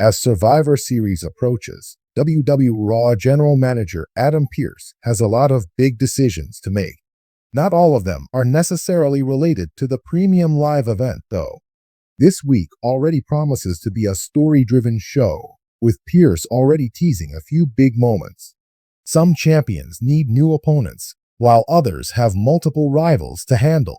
As Survivor Series approaches, WWE Raw General Manager Adam Pearce has a lot of big decisions to make. Not all of them are necessarily related to the premium live event, though. This week already promises to be a story-driven show, with Pearce already teasing a few big moments. Some champions need new opponents, while others have multiple rivals to handle.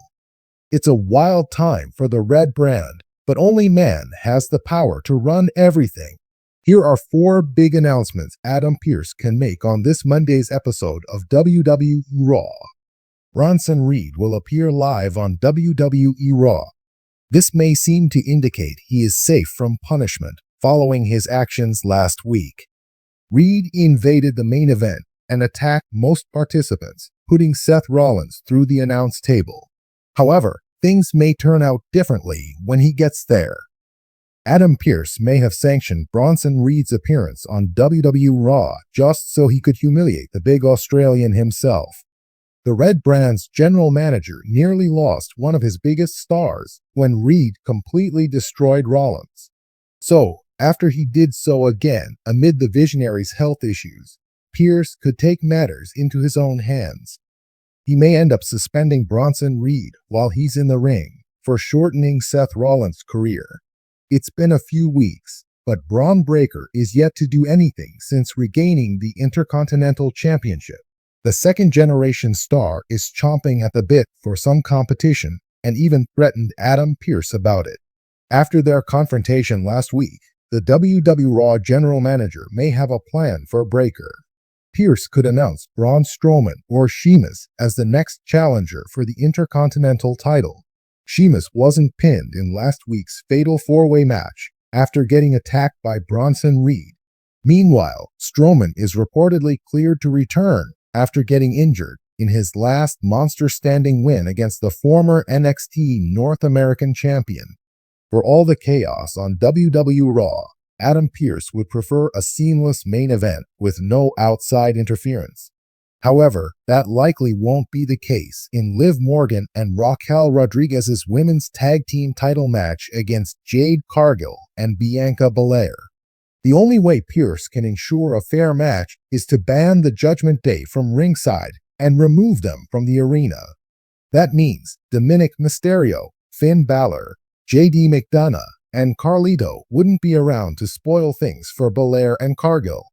It's a wild time for the red brand, but only man has the power to run everything. Here are 4 big announcements Adam Pearce can make on this Monday's episode of WWE Raw. Bronson Reed will appear live on WWE Raw. This may seem to indicate he is safe from punishment following his actions last week. Reed invaded the main event and attacked most participants, putting Seth Rollins through the announce table. However, things may turn out differently when he gets there. Adam Pearce may have sanctioned Bronson Reed's appearance on WWE Raw just so he could humiliate the big Australian himself. The Red Brand's general manager nearly lost one of his biggest stars when Reed completely destroyed Rollins. So, after he did so again amid the Visionary's health issues, Pearce could take matters into his own hands. He may end up suspending Bronson Reed while he's in the ring for shortening Seth Rollins' career. It's been a few weeks, but Braun Breaker is yet to do anything since regaining the Intercontinental Championship. The second-generation star is chomping at the bit for some competition and even threatened Adam Pearce about it. After their confrontation last week, the WWE Raw general manager may have a plan for Breaker. Pearce could announce Braun Strowman or Sheamus as the next challenger for the Intercontinental title. Sheamus wasn't pinned in last week's Fatal 4-Way match after getting attacked by Bronson Reed. Meanwhile, Strowman is reportedly cleared to return after getting injured in his last monster standing win against the former NXT North American champion. For all the chaos on WWE Raw, Adam Pearce would prefer a seamless main event with no outside interference. However, that likely won't be the case in Liv Morgan and Raquel Rodriguez's women's tag team title match against Jade Cargill and Bianca Belair. The only way Pearce can ensure a fair match is to ban the Judgment Day from ringside and remove them from the arena. That means Dominic Mysterio, Finn Balor, JD McDonough, and Carlito wouldn't be around to spoil things for Belair and Cargill.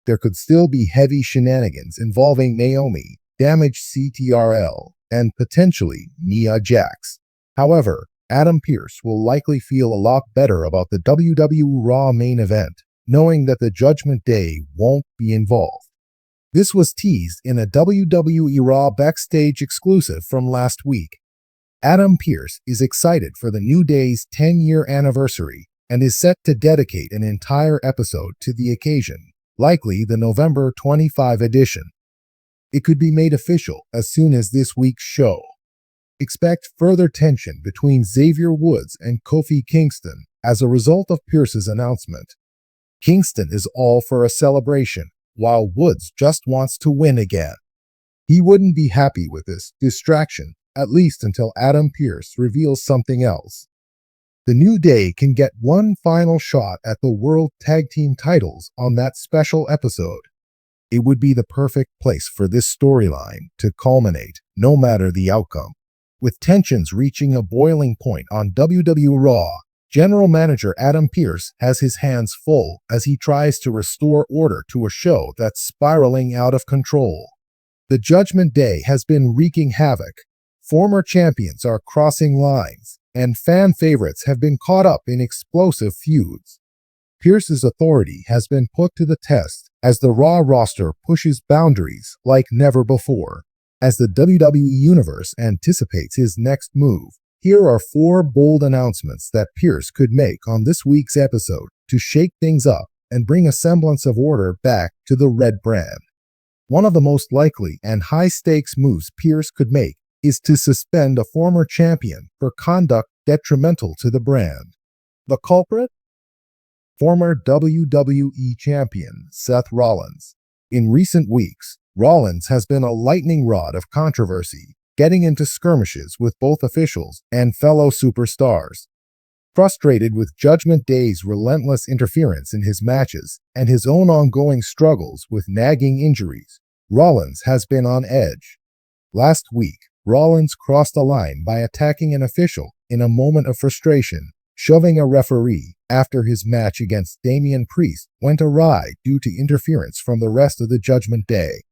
There could still be heavy shenanigans involving Naomi, damaged CTRL, and potentially Nia Jax. However, Adam Pearce will likely feel a lot better about the WWE Raw main event, knowing that the Judgment Day won't be involved. This was teased in a WWE Raw backstage exclusive from last week. Adam Pearce is excited for the New Day's 10-year anniversary and is set to dedicate an entire episode to the occasion, likely the November 25 edition. It could be made official as soon as this week's show. Expect further tension between Xavier Woods and Kofi Kingston as a result of Pearce's announcement. Kingston is all for a celebration, while Woods just wants to win again. He wouldn't be happy with this distraction, at least until Adam Pearce reveals something else. The New Day can get one final shot at the World Tag Team titles on that special episode. It would be the perfect place for this storyline to culminate, no matter the outcome. With tensions reaching a boiling point on WWE Raw, General Manager Adam Pearce has his hands full as he tries to restore order to a show that's spiraling out of control. The Judgment Day has been wreaking havoc. Former champions are crossing lines, and fan favorites have been caught up in explosive feuds. Pearce's authority has been put to the test as the Raw roster pushes boundaries like never before. As the WWE Universe anticipates his next move, here are 4 bold announcements that Pearce could make on this week's episode to shake things up and bring a semblance of order back to the Red Brand. One of the most likely and high-stakes moves Pearce could make is to suspend a former champion for conduct detrimental to the brand. The culprit? Former WWE champion Seth Rollins. In recent weeks, Rollins has been a lightning rod of controversy, getting into skirmishes with both officials and fellow superstars. Frustrated with Judgment Day's relentless interference in his matches and his own ongoing struggles with nagging injuries, Rollins has been on edge. Last week, Rollins crossed the line by attacking an official in a moment of frustration, shoving a referee after his match against Damian Priest went awry due to interference from the rest of the Judgment Day.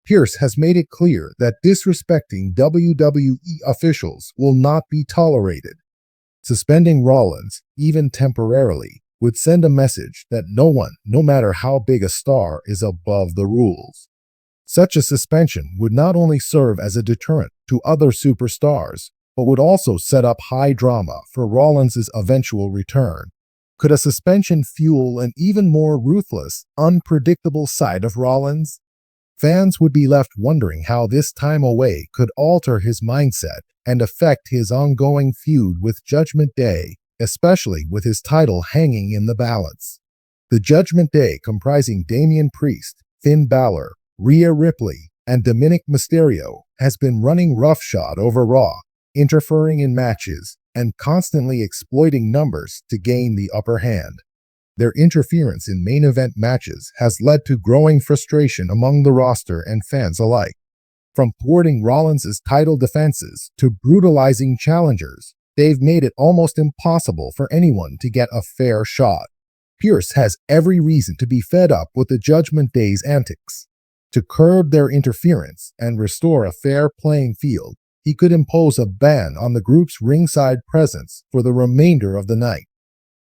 Pearce has made it clear that disrespecting WWE officials will not be tolerated. Suspending Rollins, even temporarily, would send a message that no one, no matter how big a star, is above the rules. Such a suspension would not only serve as a deterrent to other superstars, but would also set up high drama for Rollins' eventual return. Could a suspension fuel an even more ruthless, unpredictable side of Rollins? Fans would be left wondering how this time away could alter his mindset and affect his ongoing feud with Judgment Day, especially with his title hanging in the balance. The Judgment Day, comprising Damian Priest, Finn Balor, Rhea Ripley, and Dominic Mysterio, has been running roughshod over Raw, interfering in matches, and constantly exploiting numbers to gain the upper hand. Their interference in main event matches has led to growing frustration among the roster and fans alike. From thwarting Rollins' title defenses to brutalizing challengers, they've made it almost impossible for anyone to get a fair shot. Pearce has every reason to be fed up with the Judgment Day's antics. To curb their interference and restore a fair playing field, he could impose a ban on the group's ringside presence for the remainder of the night.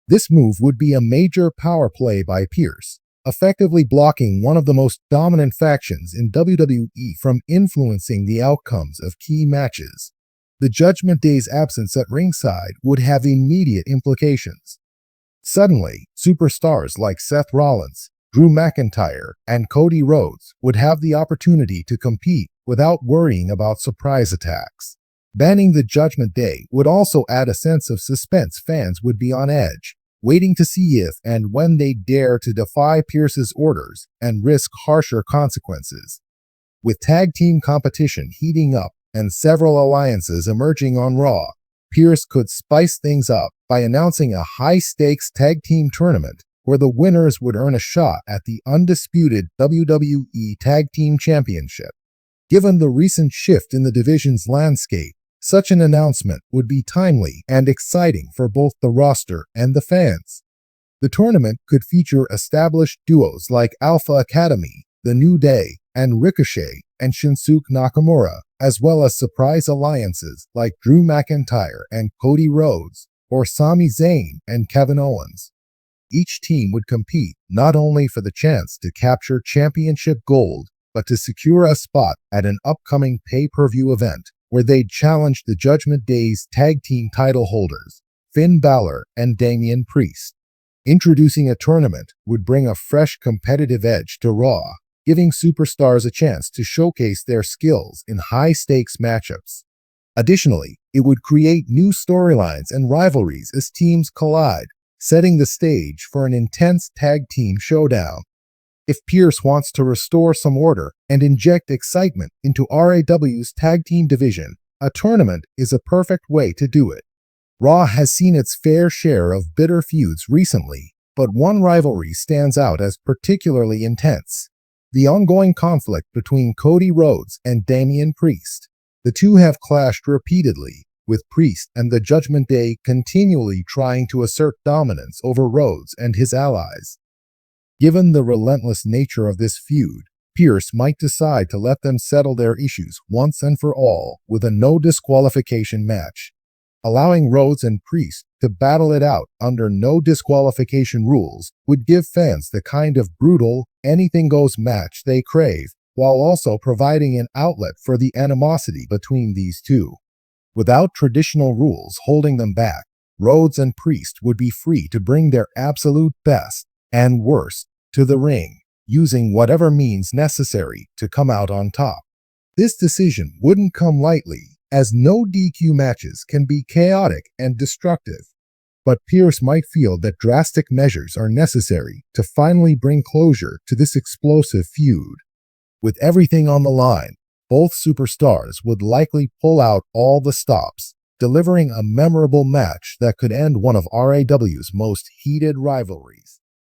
This move would be a major power play by Pearce, effectively blocking one of the most dominant factions in WWE from influencing the outcomes of key matches. The Judgment Day's absence at ringside would have immediate implications. Suddenly, superstars like Seth Rollins, Drew McIntyre, and Cody Rhodes would have the opportunity to compete without worrying about surprise attacks. Banning the Judgment Day would also add a sense of suspense. Fans would be on edge, waiting to see if and when they dare to defy Pearce's orders and risk harsher consequences. With tag team competition heating up and several alliances emerging on Raw, Pearce could spice things up by announcing a high-stakes tag team tournament where the winners would earn a shot at the undisputed WWE Tag Team Championship. Given the recent shift in the division's landscape, such an announcement would be timely and exciting for both the roster and the fans. The tournament could feature established duos like Alpha Academy, The New Day, and Ricochet and Shinsuke Nakamura, as well as surprise alliances like Drew McIntyre and Cody Rhodes, or Sami Zayn and Kevin Owens. Each team would compete not only for the chance to capture championship gold, but to secure a spot at an upcoming pay-per-view event where they'd challenge the Judgment Day's tag team title holders, Finn Balor and Damian Priest. Introducing a tournament would bring a fresh competitive edge to Raw, giving superstars a chance to showcase their skills in high-stakes matchups. Additionally, it would create new storylines and rivalries as teams collide, setting the stage for an intense tag team showdown. If Pearce wants to restore some order and inject excitement into RAW's tag team division, a tournament is a perfect way to do it. Raw has seen its fair share of bitter feuds recently, but one rivalry stands out as particularly intense: the ongoing conflict between Cody Rhodes and Damian Priest. The two have clashed repeatedly, with Priest and the Judgment Day continually trying to assert dominance over Rhodes and his allies. Given the relentless nature of this feud, Pearce might decide to let them settle their issues once and for all with a no disqualification match. Allowing Rhodes and Priest to battle it out under no disqualification rules would give fans the kind of brutal, anything-goes match they crave, while also providing an outlet for the animosity between these two. Without traditional rules holding them back, Rhodes and Priest would be free to bring their absolute best and worst to the ring, using whatever means necessary to come out on top. This decision wouldn't come lightly, as no DQ matches can be chaotic and destructive. But Pearce might feel that drastic measures are necessary to finally bring closure to this explosive feud. With everything on the line, both superstars would likely pull out all the stops, delivering a memorable match that could end one of RAW's most heated rivalries.